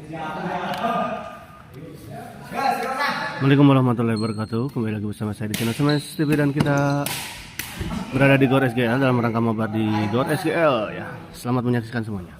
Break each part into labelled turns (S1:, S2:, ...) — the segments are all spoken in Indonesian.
S1: Assalamualaikum warahmatullahi wabarakatuh. Kembali lagi bersama saya di channel Smash TV dan kita berada di GOR SGL dalam rangka mabar di GOR SGL ya. Selamat menyaksikan semuanya.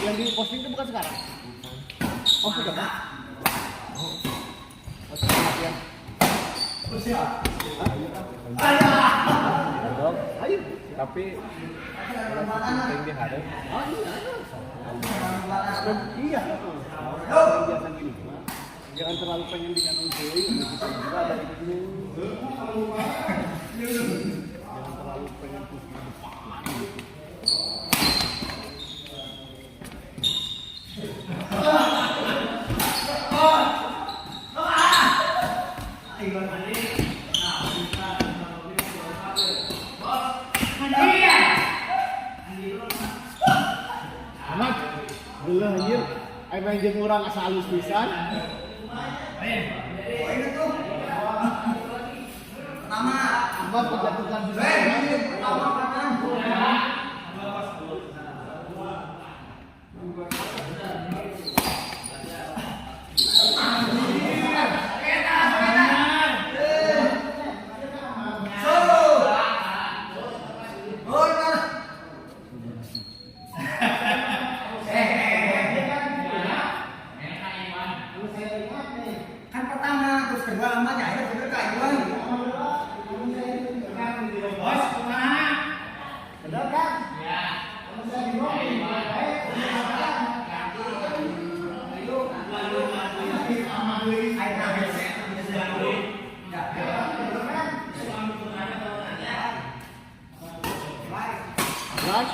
S1: Yang di posting itu bukan sekarang. Oh, sudah kan? Oh, siap. Siap. Ayo. Tapi yang di hari. Oh, iya. Biasa gini. Jangan terlalu pengen digantung diri, bisa juga ada itu dulu. Jangan terlalu pengen push di depan gitu.
S2: Amat, dulu anjir, ayo main jeung urang asa halus pisan. Amat pegatukan pisan.
S3: Kan pertama terus kedua lama ya bener kayak gua. Bos, kemana?
S2: Bener kan?
S3: Ya.
S2: Kan?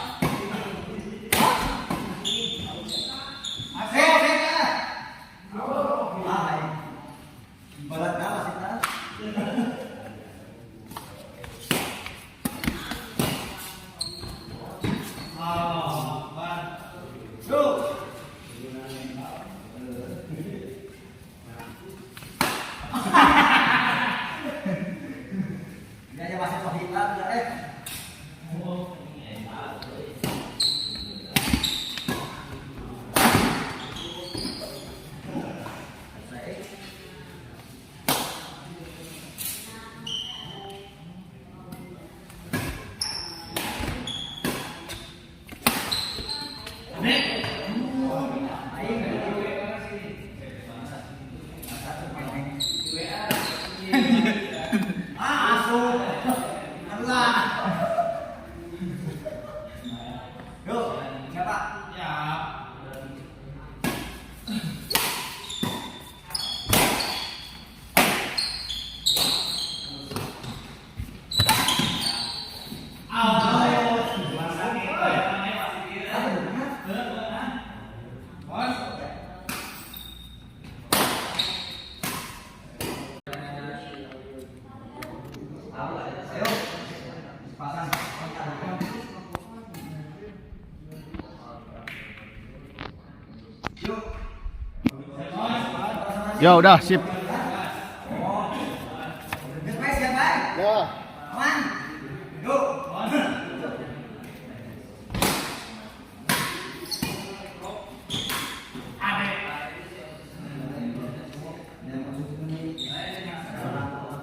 S1: Ya udah sip.
S2: Ya.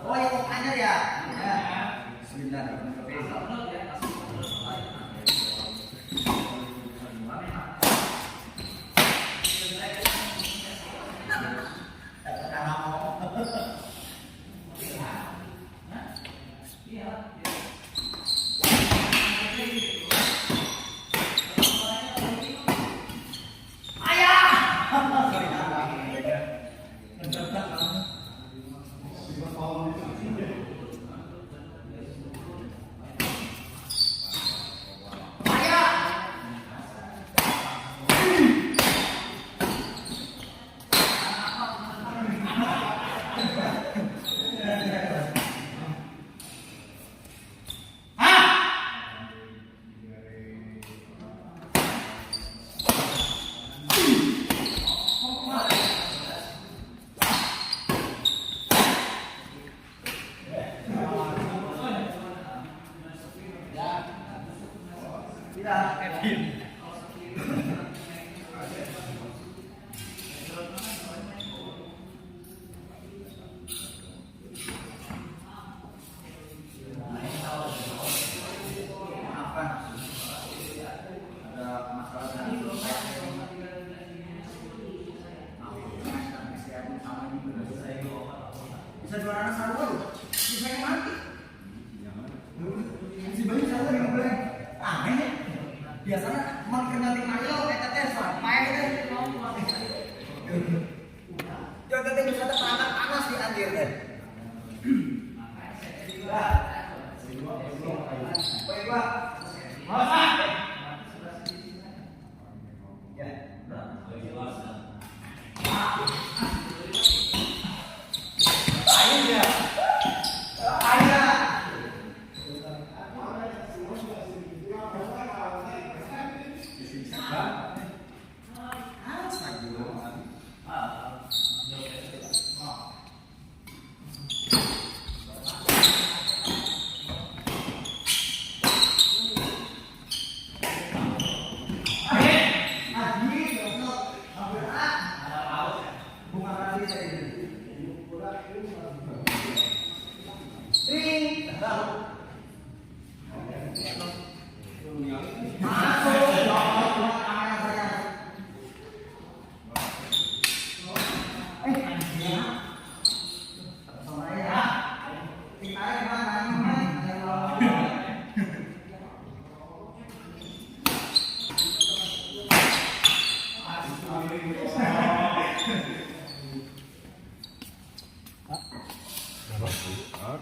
S3: Oh ya kok anyar ya? Sebentar. Bisa juara satu tuh, bisa yang mati. Si bayi satu yang boleh aneh ya. Biasanya makin nanti Mario kayak tes sampai deh. Jangan nanti bisa terangkat panas di anjir deh. Baik pak. Ya.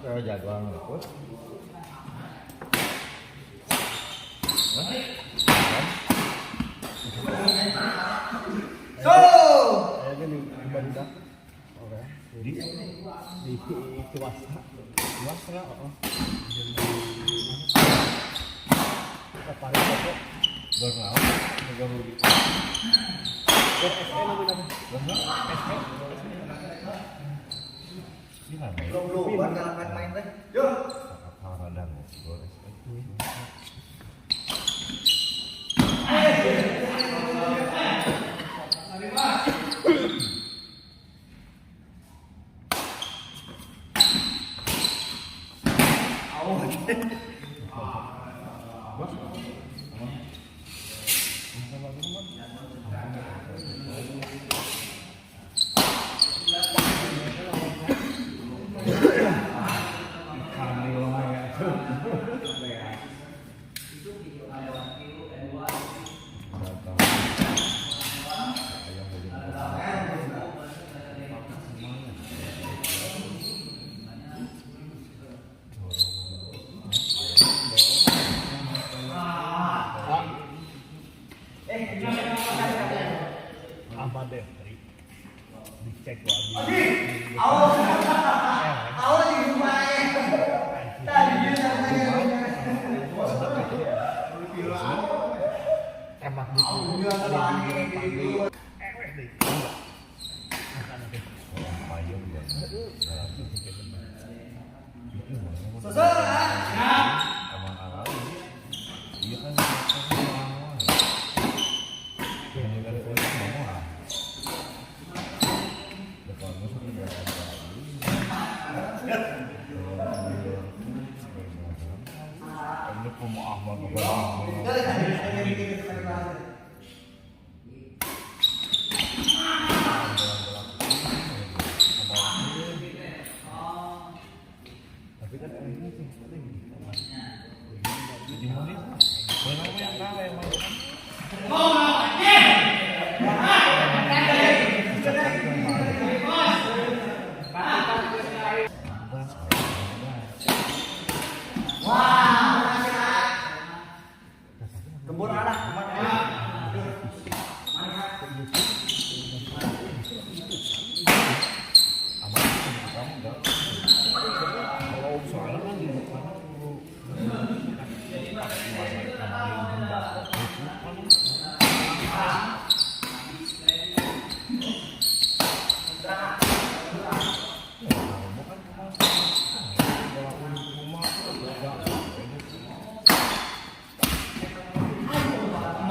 S2: Ada jagoan aku. Saya gini benda. Oke. Di swasta. Swasta oh. Kita paling kok. Bernaon? Negara di. SN namanya.
S3: Belum bakalan main teh. Yo.
S2: Radang. Apa deh? Dicek lagi.
S3: Awal di rumah ya. Tadi dia
S2: Emak gitu.
S3: Kebun arah kemana?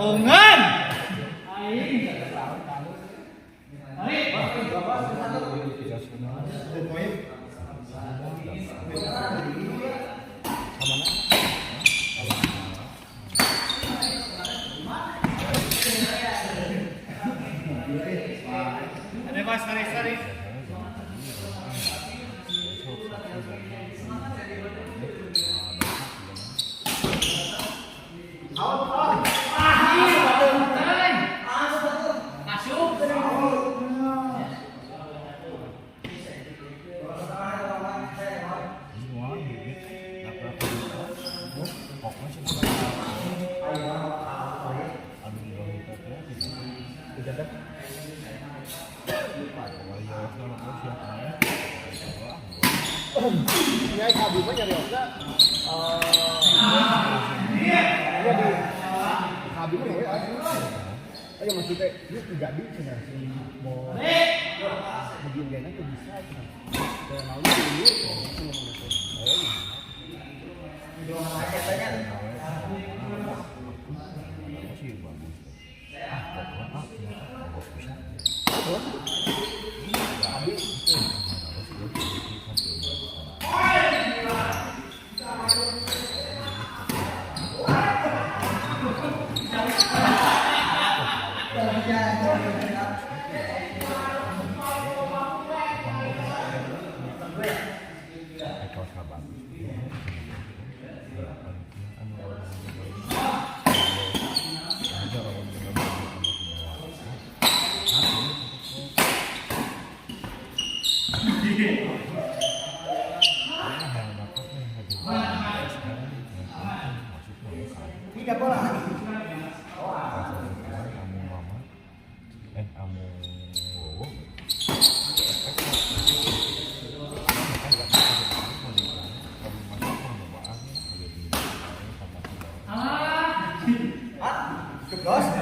S2: Mungan. Ada mas, tarik.
S1: Nyai kabin mah nyari oga. Iya di kabin mah nyari oga. Ayo maksudnya ini tidak di cina sih mau begini gana tuh bisa cina. Kalau mau ini itu mau ngasih.
S3: Tidak bola lagi. Jeblos.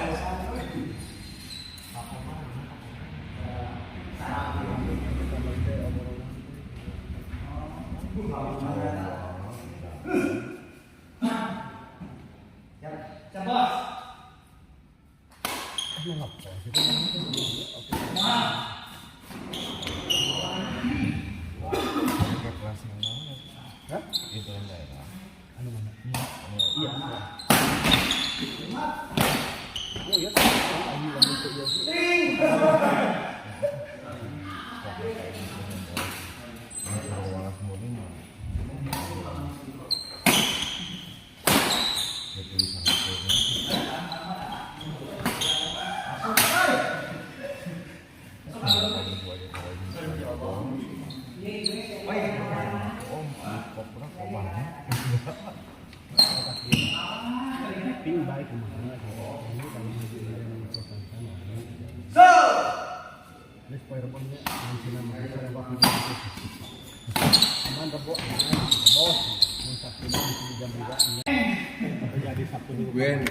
S1: Gwen.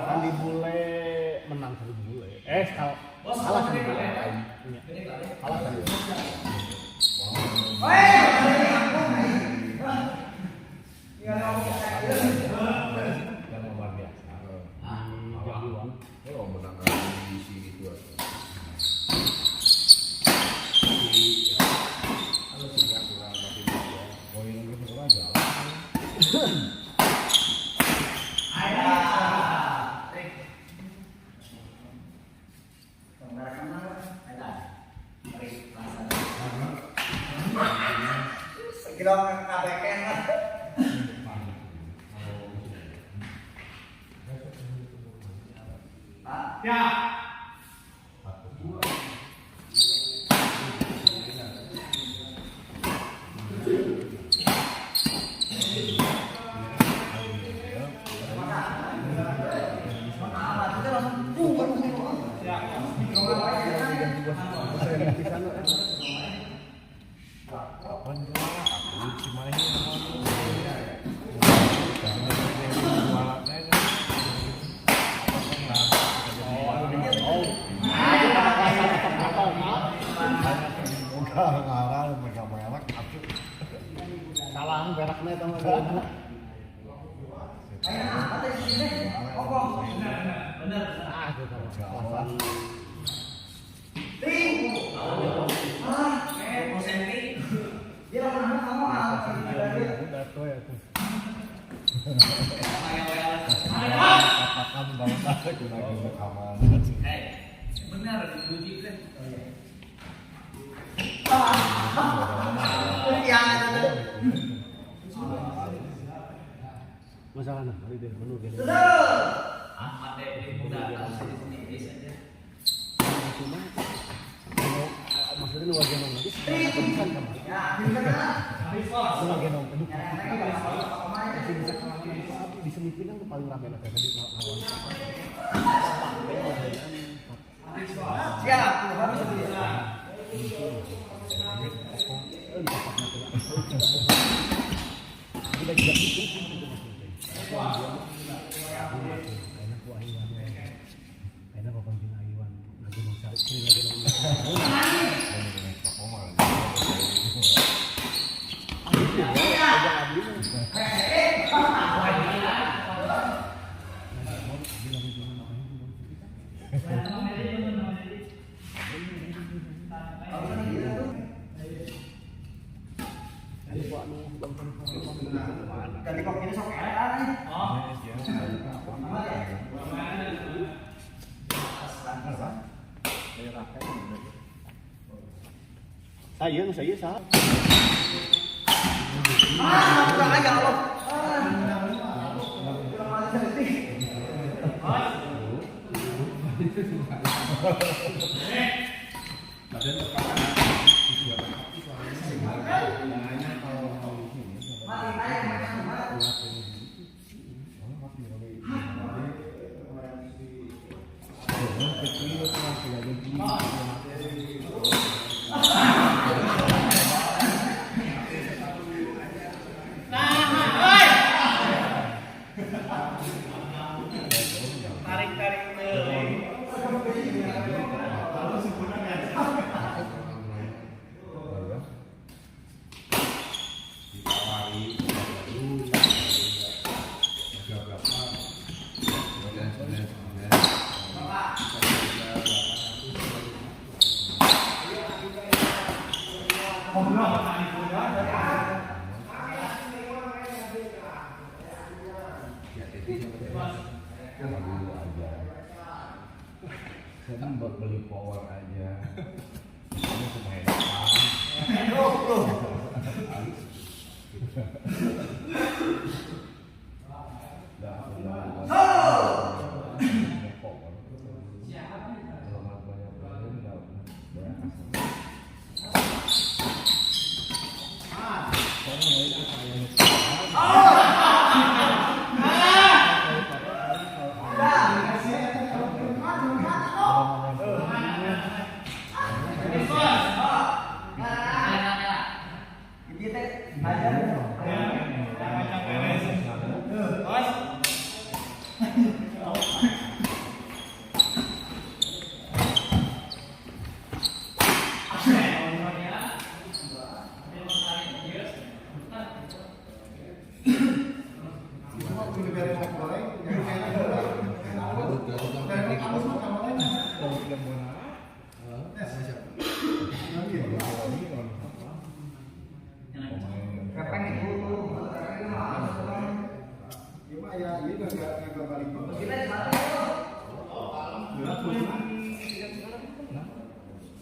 S2: Sandi Bule menang Sandi Bule. Kalah Sandi Bule. Kalah Sandi Bule.
S3: Kira kabeken lah.
S2: Ya. Salah beraknya itu mah. Bener. Ah, itu kan.
S3: Dia lama kamu
S2: Udah tuh ya tuh.
S1: Katakan bahwa tak guna kamar.
S3: benar dipuji kan.
S2: Masalah nah, hari deh menurut gini.
S3: Ahmad deh muda asli sini saja.
S2: Cuma maksudnya warga nong lagi bukan kamar.
S3: Ya, benar.
S2: Warga nong kedua. Masih bisa kalah di semifinal tuh paling ramai lah tadi lawan.
S3: Siap, harus bisa.
S2: Kita juga itu enak kok penting ayuan lagi mau cari sini lagi
S3: Dari kok ini sok enak nih. Oh.
S2: saya salah.
S3: Kurang aja Allah.
S2: Badan terpakai.
S4: Saya buat beli power aja. Ini pemain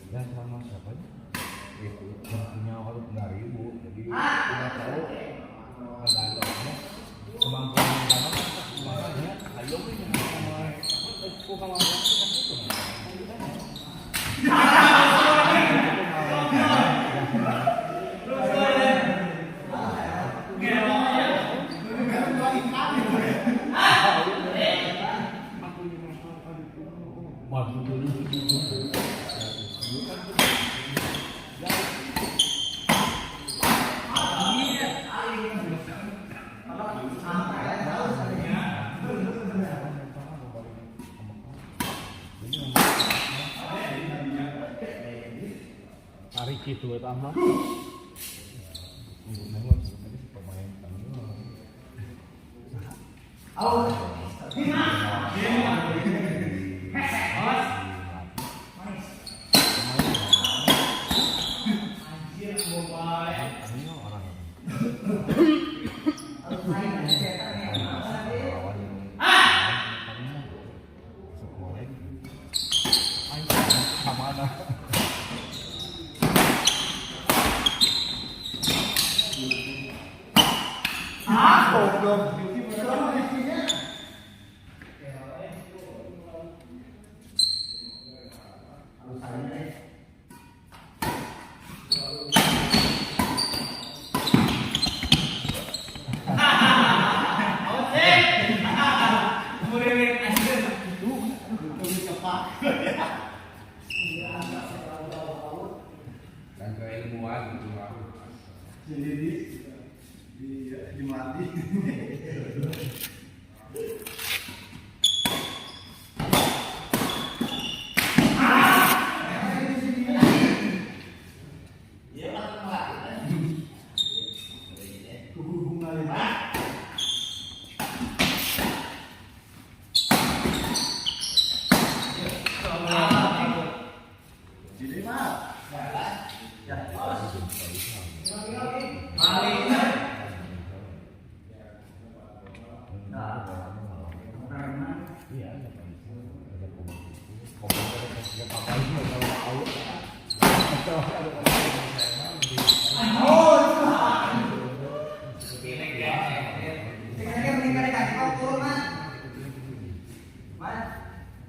S4: dan sama siapa itu punya warung dari ibu, jadi udah tahu ada kemampuan dalam makanya ayo tarik gitu tambah. Dan keilmuan gitu lah.
S3: Jadi dimati.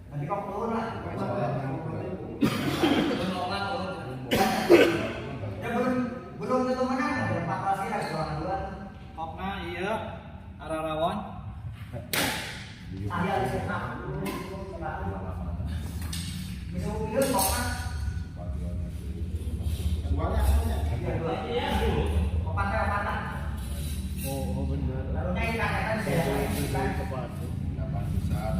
S3: Nanti kau turun lah.
S1: Oh bener. Sepatu.
S4: Kapan besar?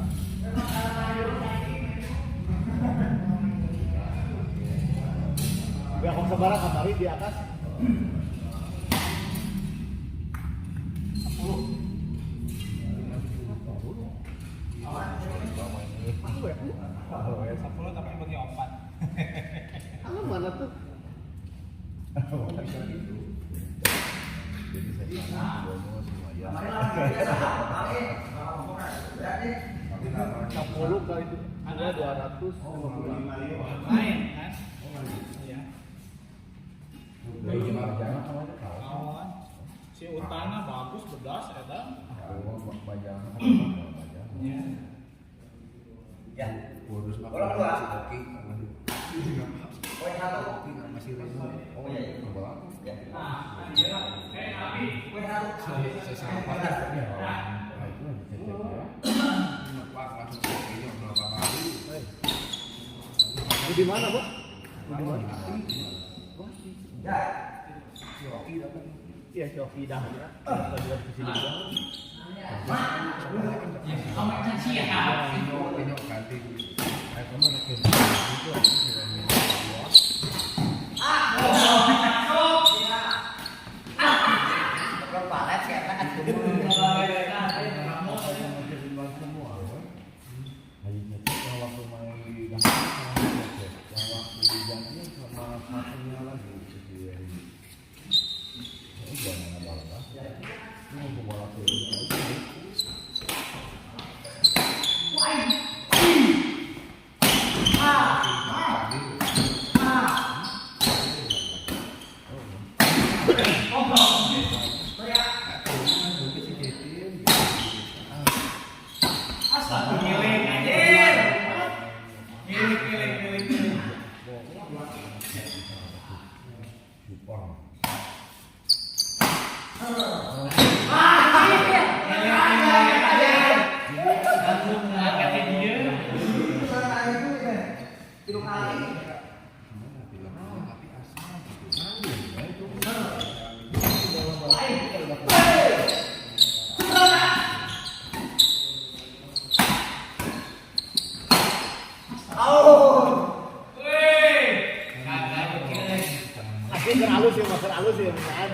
S1: Ya kalau sebarang kamari di atas.
S2: Sepuluh tapi bagi 4.
S1: Kamu mana tuh?
S4: Jadi saya bilang bonus lumayan. Tapi nama
S1: 10 kali itu ada 250.
S2: Main kan? Iya.
S4: dari Jemar Jangan namanya kawan.
S2: Kawan. Si Utana bagus bedas eta.
S4: Oh, Bajangan kan Bajangan.
S2: Iya.
S3: Ya.
S4: Kurus mah
S3: Orang tua.
S4: si Oki.
S3: Poin satu.
S4: Oki masih Reno. Oh iya, kebetulan.
S3: Poin satu.
S4: Saya siapa? Ya. Nah, itu yang dicek ya. Pak langsung ceknya berapa kali?
S1: Di mana, Bu?
S4: Di mana?
S3: Ya.
S4: Si Oki datang.
S1: Iya, Sofi dah ya. Lagi di sini juga.
S4: Penyok ganti. Kamu nak kerja itu aku sudah
S3: Berapa let siapa kan?
S4: waktu main di yang waktu di Jambi sama satunya lagi jangan ada lah. Ini mau bola
S1: Halus ya, masker halus ya, kan?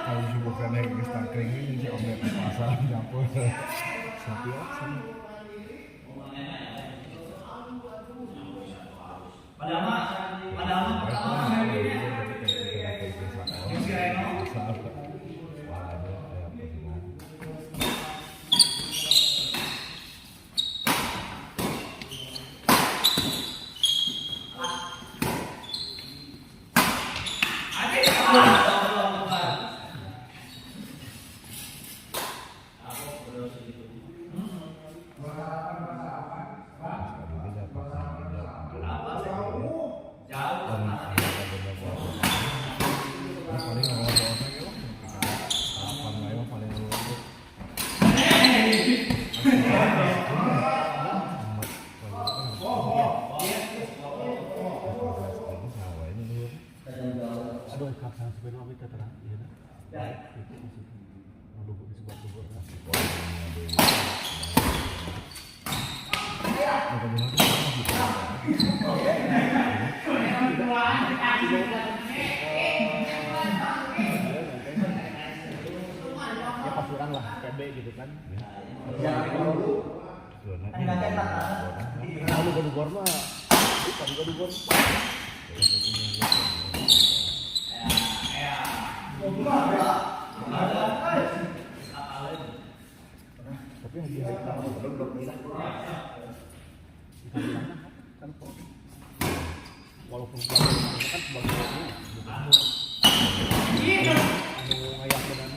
S1: Kalau disebutkan yang kita keringin si omet pasar nyampur sapi apa? Jauh.
S2: Aduh, kapsan sepeda mah kita terang, iya kan? Baik, itu maksudnya. Ngelugu di sebuah kubur kan. Ya pas orang lah, PB gitu kan. Ya, kalau gor mah, bukan gor. Tapi lagi belum bilang kan walaupun kan sebagai anu ngayak dengan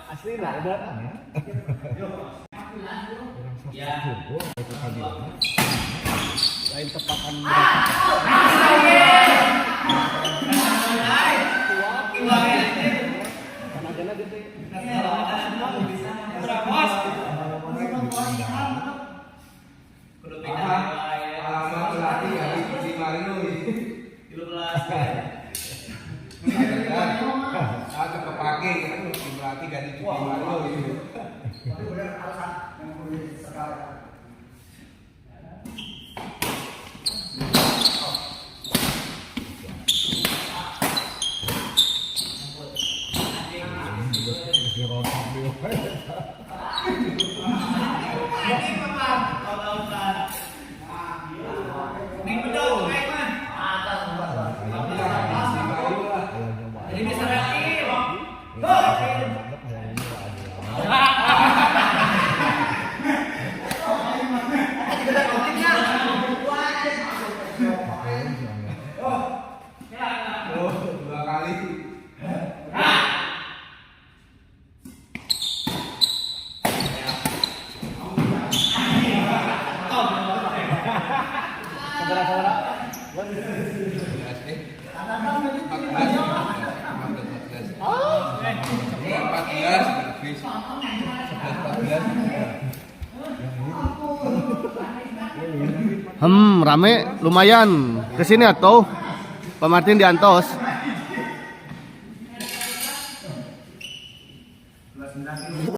S2: asli lah udah lain tepakan karena gitu
S3: Atau kepake kan tim pelatih ganti cuti Mario gitu. Udah alasan yang boleh sekali.
S2: Rame lumayan kesini atau Pak Martin di Antos.